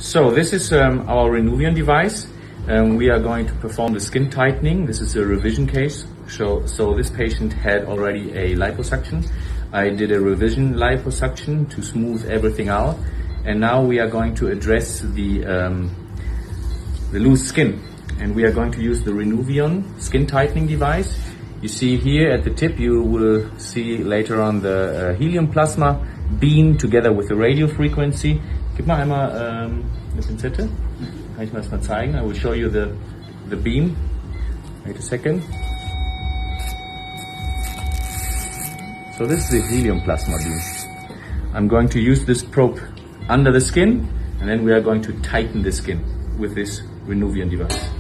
So this is our Renuvion device. We are going to perform the skin tightening. This is a revision case. So this patient had already a liposuction. I did a revision liposuction to smooth everything out. And now we are going to address the loose skin. And we are going to use the Renuvion skin tightening device. You see here at the tip, you will see later on the helium plasma beam together with the radio frequency. Gib mal einmal eine Pinzette. Kann ich mir das mal zeigen? I will show you the beam. Wait a second. So this is the helium plasma beam. I'm going to use this probe under the skin, and then we are going to tighten the skin with this Renuvion device.